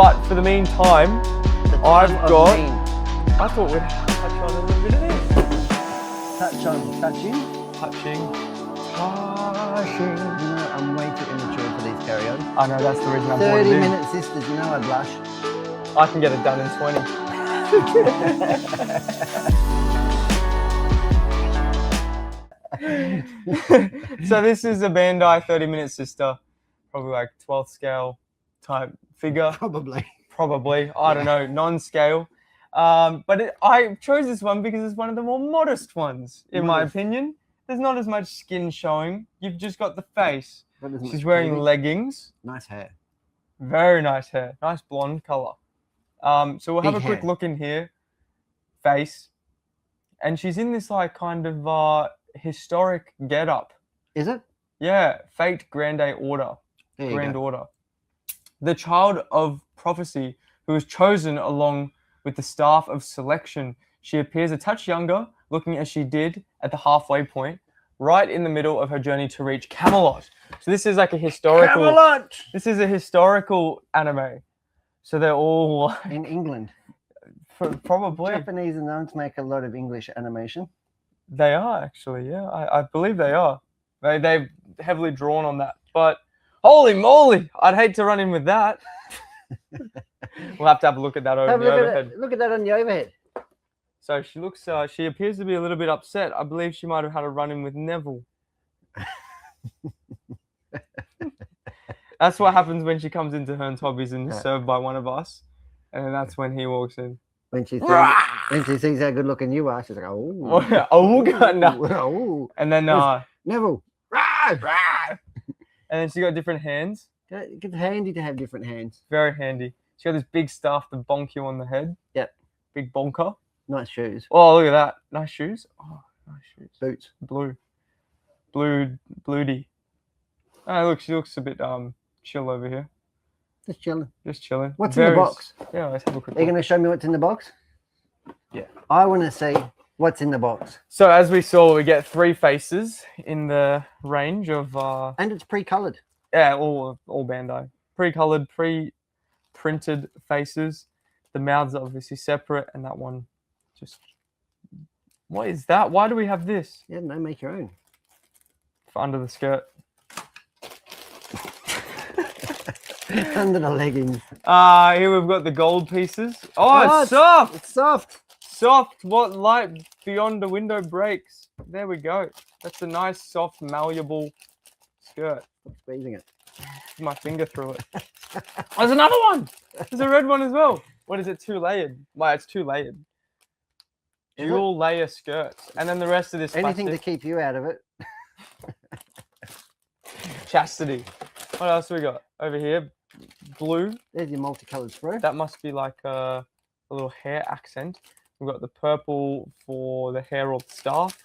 But for the meantime, I've got... Mean. I thought we'd touch on a little bit of this. Touching. You know, I'm way too immature for these carry-ons. I know, that's the reason I bought it 30 in. Minute Sisters, you know I blush. I can get it done in 20. So this is a Bandai 30 Minute Sister. Probably like 12th scale type figure. Probably. I don't know, non-scale. But I chose this one because it's one of the more modest ones, in my opinion. There's not as much skin showing. You've just got the face. She's wearing leggings. Nice hair. Very nice hair. Nice blonde color. So we'll have a quick look in here. Face. And she's in this like kind of historic getup. Is it? Yeah. Fate Grand Order. Grand Order. The child of prophecy who was chosen along with the staff of selection. She appears a touch younger, looking as she did at the halfway point, right in the middle of her journey to reach Camelot. So this is like a historical... Camelot! This is a historical anime. So they're all... In England. Probably. Japanese are known to make a lot of English animation. They are, actually, yeah. I believe they are. They've heavily drawn on that. But holy moly, I'd hate to run in with that. We'll have to have a look at that over the overhead. Look at that on the overhead. So she looks, she appears to be a little bit upset. I believe she might have had a run-in with Neville. That's what happens when she comes into Hearns Hobbies and is served by one of us. And then that's when he walks in. When she sees how good looking you are, she's like, oh. No. And then, Neville. And then she got different hands. It's handy to have different hands. Very handy. She got this big staff to bonk you on the head. Yep. Big bonker. Nice shoes. Oh, look at that. Nice shoes. Oh, nice shoes. Boots. Bluedy. Oh, look, she looks a bit chill over here. Just chilling. What's in the box? Yeah, let's have a quick look. Are you going to show me what's in the box? Yeah. I want to see what's in the box. So as we saw, we get 3 faces in the range of... And it's pre-coloured. Yeah, all Bandai. Pre-coloured, pre-printed faces. The mouths are obviously separate, and that one just... What is that? Why do we have this? Yeah, no, make your own. For under the skirt. Under the leggings. Here we've got the gold pieces. Oh, it's soft! It's soft. Soft, what light beyond the window breaks. There we go. That's a nice, soft, malleable skirt. I'm squeezing it. My finger through it. There's another one! There's a red one as well. What is it, 2-layered? Well, it's 2-layered. Dual layer skirts. And then the rest of this anything plastic. to keep you out of it. Chastity. What else we got? Over here, blue. There's your multicolored sprue. That must be like a little hair accent. We've got the purple for the hair or the staff.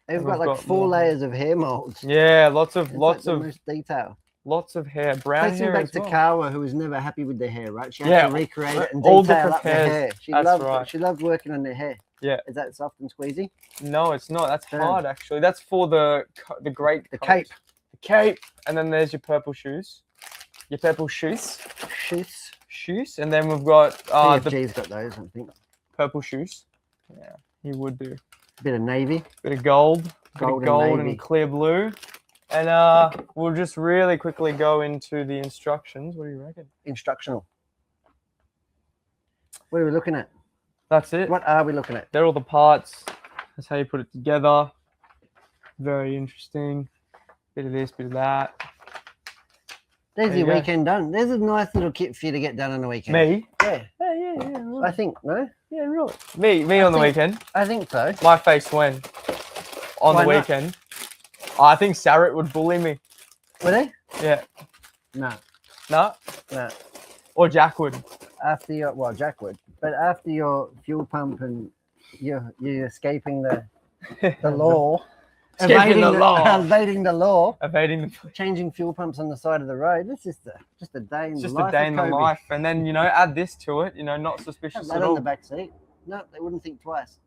They've got like 4 layers of hair molds. Yeah, lots of most detail. Lots of hair, brown Placing hair back as to well. Kawa, who was never happy with their hair, right? She had to recreate it and all detail different up their hair. She loved working on their hair. Yeah. Is that soft and squeezy? No, it's not. That's hard actually. That's for the cape. The cape, and then there's your purple shoes. Your purple shoes. Shoes, and then we've got PFG's got those, I think. Purple shoes. Yeah, you would do. Bit of navy. Bit of gold. Gold and clear blue. And we'll just really quickly go into the instructions. What do you reckon? Instructional. What are we looking at? That's it. What are we looking at? They're all the parts. That's how you put it together. Very interesting. Bit of this, bit of that. There's your weekend done. There's a nice little kit for you to get done on the weekend. Me? Yeah. Yeah. Really. I think, no? Yeah, really. Me on the weekend. I think so. My face when? On the weekend. I think Sarah would bully me. Would he? Yeah. No. No? No. Or Jack would. After your, well, Jack would. But after your fuel pump and you're escaping the law. Evading the law. Evading the changing fuel pumps on the side of the road. It's just a day in the life. Just a day in the life. And then, add this to it, not suspicious at all. On the back seat. No, they wouldn't think twice.